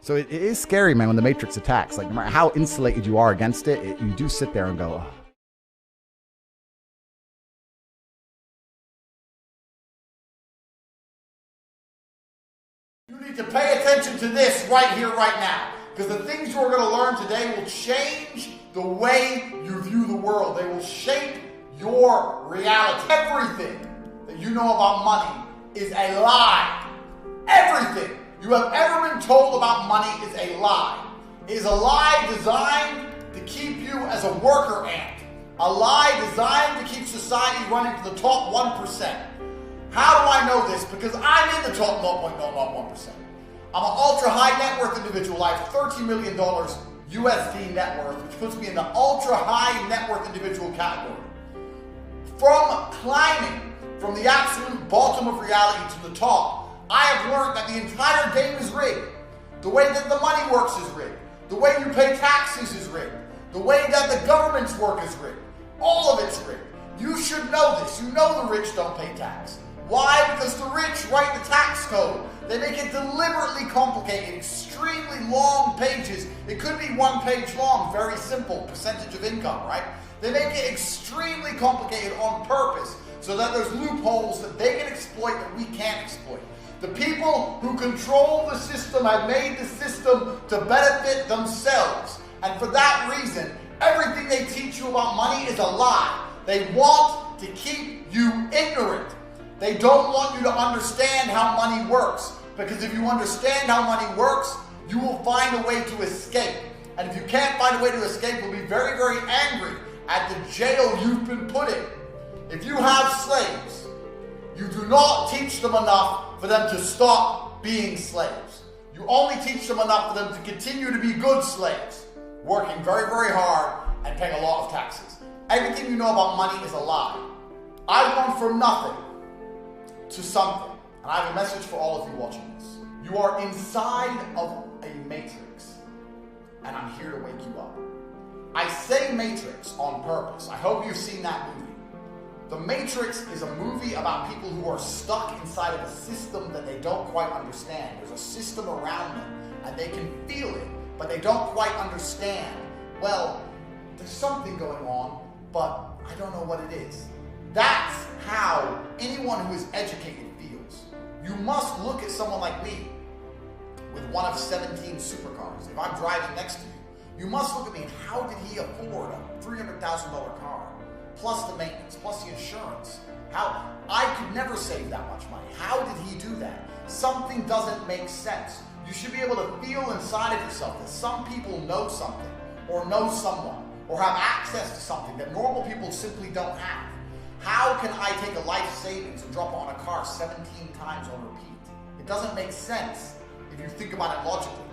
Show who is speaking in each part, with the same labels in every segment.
Speaker 1: So it is scary, man, when the Matrix attacks. Like, no matter how insulated you are against it, you do sit there and go, oh.
Speaker 2: You need to pay attention to this right here, right now. Because the things you're going to learn today will change the way you view the world. They will shape your reality. Everything that you know about money is a lie. Everything you have ever been told about money is a lie. It is a lie designed to keep you as a worker ant. A lie designed to keep society running to the top 1%. How do I know this? Because I'm in the top 0.001%. I'm an ultra high net worth individual. I have $13 million USD net worth, which puts me in the ultra high net worth individual category. From climbing from the absolute bottom of reality to the top, I have learned that the entire game is rigged. The way that the money works is rigged. The way you pay taxes is rigged. The way that the government's work is rigged. All of it's rigged. You should know this. You know the rich don't pay tax. Why? Because the rich write the tax code. They make it deliberately complicated, extremely long pages. It could be 1 page long, very simple, percentage of income, right? They make it extremely complicated on purpose so that there's loopholes that they can exploit that we can't exploit. The people who control the system have made the system to benefit themselves. And for that reason, everything they teach you about money is a lie. They want to keep you ignorant. They don't want you to understand how money works. Because if you understand how money works, you will find a way to escape. And if you can't find a way to escape, you'll be very, very angry at the jail you've been put in. If you have slaves, you do not teach them enough for them to stop being slaves. You only teach them enough for them to continue to be good slaves, working very, very hard and paying a lot of taxes. Everything you know about money is a lie. I've gone from nothing to something. And I have a message for all of you watching this. You are inside of a matrix, and I'm here to wake you up. I say matrix on purpose. I hope you've seen that movie. The Matrix is a movie about people who are stuck inside of a system that they don't quite understand. There's a system around them, and they can feel it, but they don't quite understand. Well, there's something going on, but I don't know what it is. That's how anyone who is educated feels. You must look at someone like me with one of 17 supercars. If I'm driving next to you, you must look at me and how did he afford a $300,000 car? Plus the maintenance, plus the insurance. How? I could never save that much money. How did he do that? Something doesn't make sense. You should be able to feel inside of yourself that some people know something, or know someone, or have access to something that normal people simply don't have. How can I take a life savings and drop it on a car 17 times on repeat? It doesn't make sense if you think about it logically.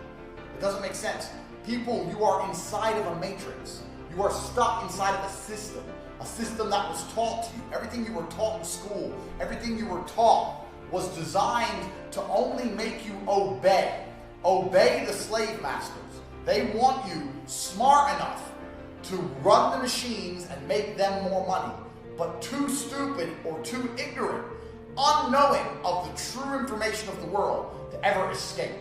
Speaker 2: It doesn't make sense. People, you are inside of a matrix. You are stuck inside of a system that was taught to you. Everything you were taught in school, everything you were taught was designed to only make you obey. Obey the slave masters. They want you smart enough to run the machines and make them more money, but too stupid or too ignorant, unknowing of the true information of the world to ever escape.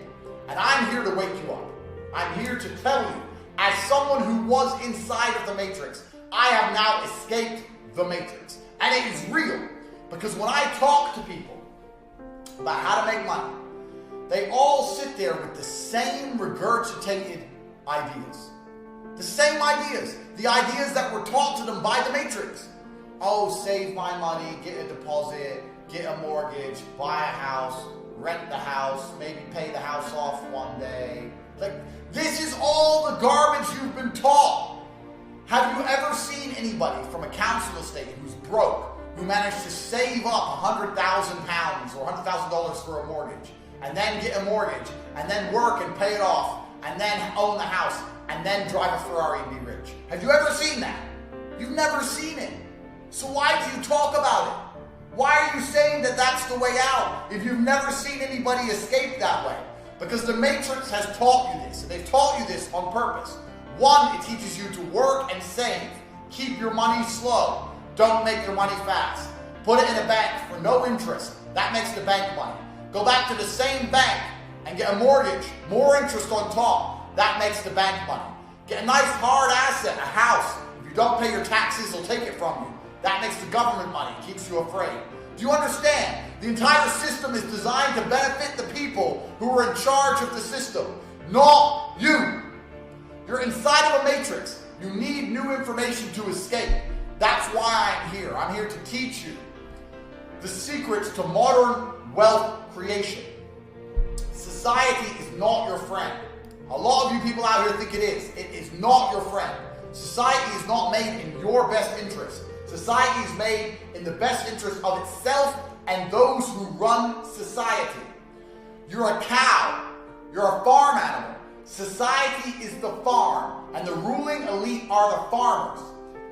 Speaker 2: And I'm here to wake you up. I'm here to tell you, as someone who was inside of the Matrix, I have now escaped the Matrix. And it is real, because when I talk to people about how to make money, they all sit there with the same regurgitated ideas. The same ideas. The ideas that were taught to them by the Matrix. Oh, save my money, get a deposit, get a mortgage, buy a house, rent the house, maybe pay the house off one day. Like, this is all the garbage you've been taught. Have you ever seen anybody from a council estate who's broke, who managed to save up £100,000 or $100,000 for a mortgage, and then get a mortgage, and then work and pay it off, and then own the house, and then drive a Ferrari and be rich? Have you ever seen that? You've never seen it. So why do you talk about it? Why are you saying that that's the way out if you've never seen anybody escape that way? Because the Matrix has taught you this, and they've taught you this on purpose. One, it teaches you to work and save. Keep your money slow. Don't make your money fast. Put it in a bank for no interest. That makes the bank money. Go back to the same bank and get a mortgage, more interest on top. That makes the bank money. Get a nice hard asset, a house. If you don't pay your taxes, they'll take it from you. That makes the government money, keeps you afraid. Do you understand? The entire system is designed to benefit the people who are in charge of the system, not you. You're inside of a matrix. You need new information to escape. That's why I'm here. I'm here to teach you the secrets to modern wealth creation. Society is not your friend. A lot of you people out here think it is. It is not your friend. Society is not made in your best interest. Society is made in the best interest of itself and those who run society. You're a cow. You're a farm animal. Society is the farm, and the ruling elite are the farmers.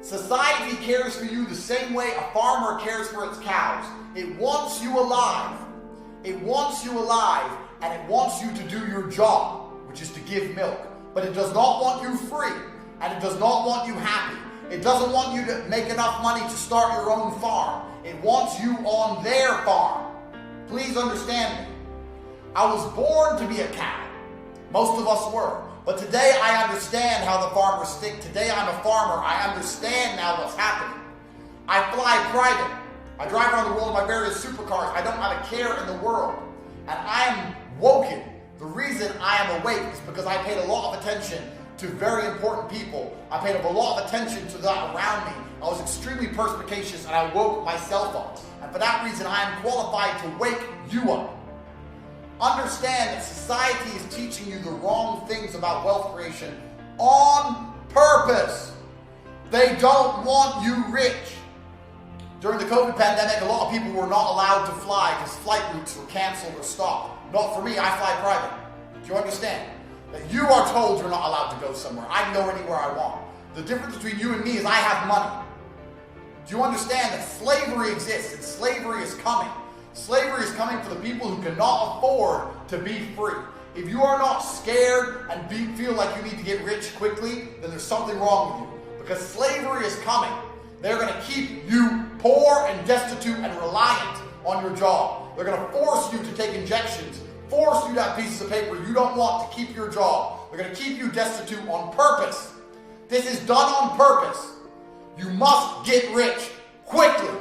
Speaker 2: Society cares for you the same way a farmer cares for its cows. It wants you alive. It wants you alive, and it wants you to do your job, which is to give milk. But it does not want you free, and it does not want you happy. It doesn't want you to make enough money to start your own farm. It wants you on their farm. Please understand me. I was born to be a cow. Most of us were. But today I understand how the farmers think. Today I'm a farmer. I understand now what's happening. I fly private. I drive around the world in my various supercars. I don't have a care in the world. And I am woken. The reason I am awake is because I paid a lot of attention to very important people. I paid a lot of attention to that around me. I was extremely perspicacious, and I woke myself up. And for that reason, I am qualified to wake you up. Understand that society is teaching you the wrong things about wealth creation on purpose. They don't want you rich. During the COVID pandemic, a lot of people were not allowed to fly because flight routes were canceled or stopped. Not for me, I fly private. Do you understand? That you are told you're not allowed to go somewhere. I can go anywhere I want. The difference between you and me is I have money. Do you understand that slavery exists and slavery is coming? Slavery is coming for the people who cannot afford to be free. If you are not scared and feel like you need to get rich quickly, then there's something wrong with you. Because slavery is coming. They're going to keep you poor and destitute and reliant on your job. They're going to force you to take injections, force you to have pieces of paper you don't want to keep your job. They're going to keep you destitute on purpose. This is done on purpose. You must get rich quickly.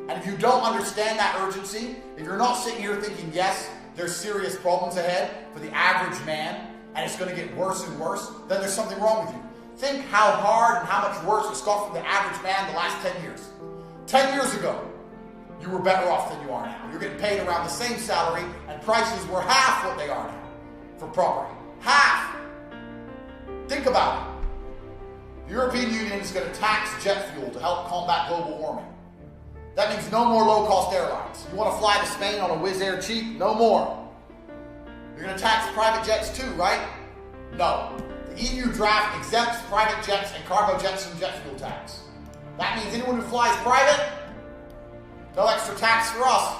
Speaker 2: And if you don't understand that urgency, if you're not sitting here thinking, yes, there's serious problems ahead for the average man, and it's going to get worse and worse, then there's something wrong with you. Think how hard and how much worse it's got for the average man the last 10 years. 10 years ago, you were better off than you are now. You're getting paid around the same salary, and prices were half what they are now for property. Half. Think about it. The European Union is going to tax jet fuel to help combat global warming. That means no more low-cost airlines. You want to fly to Spain on a Wizz Air cheap? No more. You're going to tax private jets too, right? No. The EU draft exempts private jets and cargo jets from jet fuel tax. That means anyone who flies private, no extra tax for us.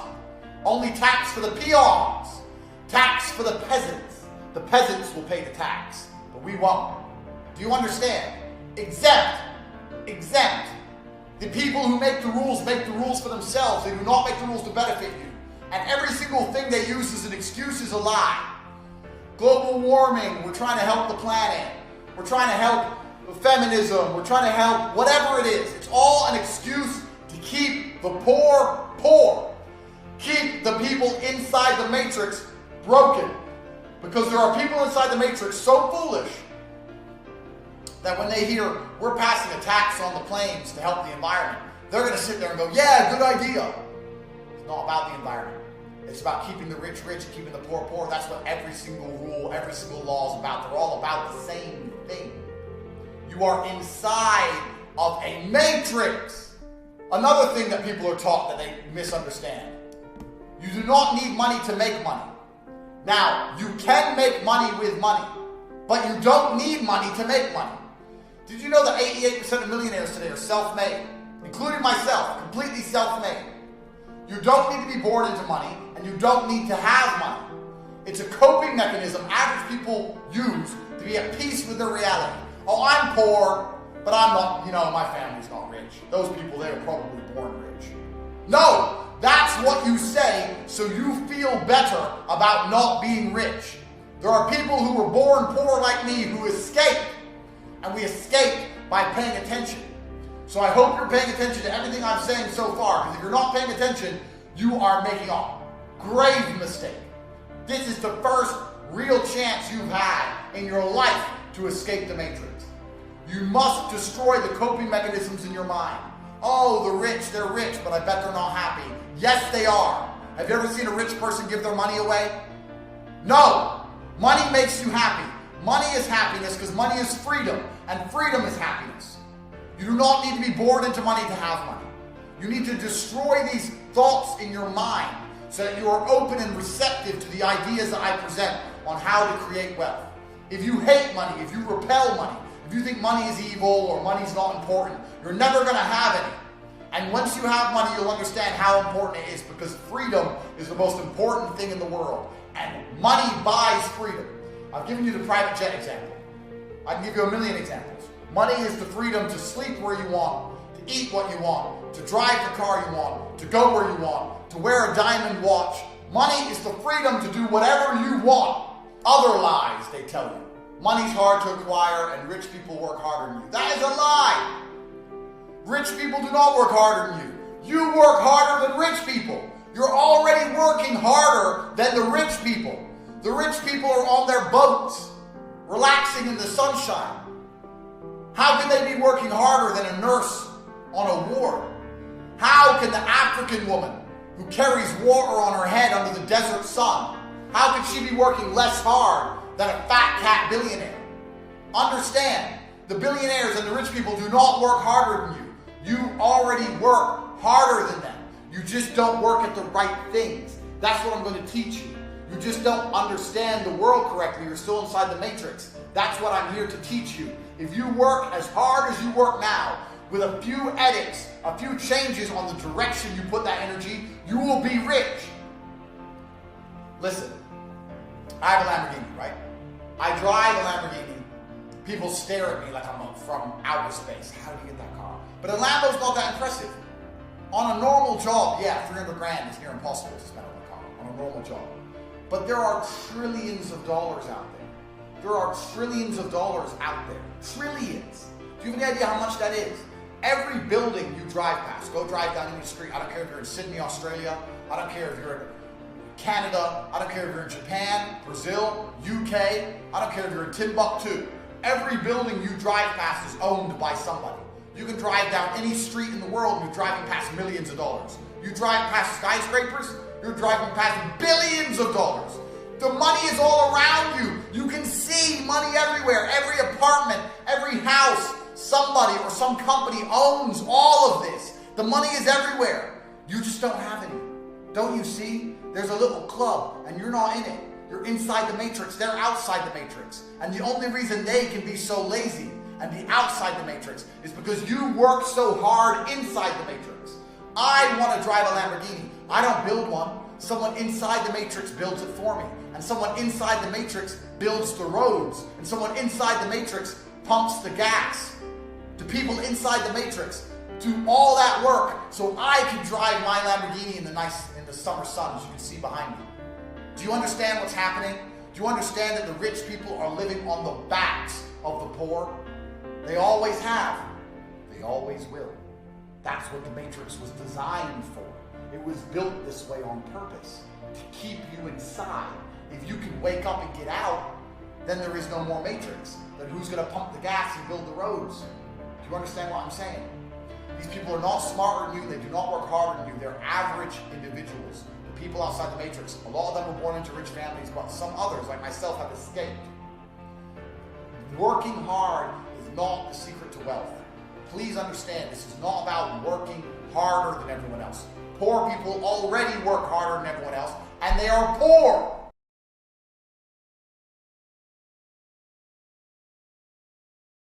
Speaker 2: Only tax for the peons. Tax for the peasants. The peasants will pay the tax, but we won't. Do you understand? Exempt. Exempt. The people who make the rules for themselves. They do not make the rules to benefit you. And every single thing they use as an excuse is a lie. Global warming, we're trying to help the planet. We're trying to help feminism. We're trying to help whatever it is. It's all an excuse to keep the poor poor. Keep the people inside the matrix broken. Because there are people inside the matrix so foolish that when they hear we're passing a tax on the planes to help the environment, they're going to sit there and go, yeah, good idea. It's not about the environment. It's about keeping the rich rich and keeping the poor poor. That's what every single rule, every single law is about. They're all about the same thing. You are inside of a matrix. Another thing that people are taught that they misunderstand. You do not need money to make money. Now, you can make money with money, but you don't need money to make money. Did you know that 88% of millionaires today are self-made, including myself, completely self-made? You don't need to be born into money, and you don't need to have money. It's a coping mechanism average people use to be at peace with their reality. Oh, I'm poor, but I'm not, my family's not rich. Those people, they were probably born rich. No, That's what you say so you feel better about not being rich. There are people who were born poor like me who escaped, and we escaped by paying attention. So I hope you're paying attention to everything I'm saying so far, because if you're not paying attention, you are making a grave mistake. This is the first real chance you've had in your life to escape the matrix. You must destroy the coping mechanisms in your mind. Oh, the rich, they're rich, but I bet they're not happy. Yes, they are. Have you ever seen a rich person give their money away? No. Money makes you happy. Money is happiness because money is freedom, and freedom is happiness. You do not need to be born into money to have money. You need to destroy these thoughts in your mind so that you are open and receptive to the ideas that I present on how to create wealth. If you hate money, if you repel money, if you think money is evil or money's not important, you're never going to have any. And once you have money, you'll understand how important it is, because freedom is the most important thing in the world. And money buys freedom. I've given you the private jet example. I can give you a million examples. Money is the freedom to sleep where you want, to eat what you want, to drive the car you want, to go where you want, to wear a diamond watch. Money is the freedom to do whatever you want. Other lies, they tell you. Money's hard to acquire and rich people work harder than you. That is a lie. Rich people do not work harder than you. You work harder than rich people. You're already working harder than the rich people. The rich people are on their boats, relaxing in the sunshine. How can they be working harder than a nurse on a ward? How can the African woman who carries water on her head under the desert sun, how can she be working less hard than a fat cat billionaire? Understand, the billionaires and the rich people do not work harder than you. You already work harder than them. You just don't work at the right things. That's what I'm going to teach you. You just don't understand the world correctly. You're still inside the matrix. That's what I'm here to teach you. If you work as hard as you work now, with a few edits, a few changes on the direction you put that energy, you will be rich. Listen, I have a Lamborghini, right? I drive a Lamborghini. People stare at me like I'm from outer space. How do you get that car? But a Lambo's not that impressive. On a normal job, yeah, 300 grand is near impossible to spend on a car, on a normal job. But there are trillions of dollars out there. There are trillions of dollars out there. Trillions. Do you have any idea how much that is? Every building you drive past, go drive down any street. I don't care if you're in Sydney, Australia. I don't care if you're in Canada. I don't care if you're in Japan, Brazil, UK. I don't care if you're in Timbuktu. Every building you drive past is owned by somebody. You can drive down any street in the world and you're driving past millions of dollars. You drive past skyscrapers, you're driving past billions of dollars. The money is all around you. You can see money everywhere. Every apartment, every house, somebody or some company owns all of this. The money is everywhere. You just don't have any. Don't you see? There's a little club and you're not in it. You're inside the matrix. They're outside the matrix. And the only reason they can be so lazy and be outside the matrix is because you work so hard inside the matrix. I want to drive a Lamborghini. I don't build one. Someone inside the matrix builds it for me. And someone inside the matrix builds the roads. And someone inside the matrix pumps the gas. The people inside the matrix do all that work so I can drive my Lamborghini in the summer sun, as you can see behind me. Do you understand what's happening? Do you understand that the rich people are living on the backs of the poor? They always have. They always will. That's what the matrix was designed for. It was built this way on purpose, to keep you inside. If you can wake up and get out, then there is no more matrix. Then who's going to pump the gas and build the roads? Do you understand what I'm saying? These people are not smarter than you. They do not work harder than you. They're average individuals. The people outside the matrix, a lot of them were born into rich families, but some others, like myself, have escaped. Working hard is not the secret to wealth. Please understand, this is not about working harder than everyone else. Poor people already work harder than everyone else, and they are poor.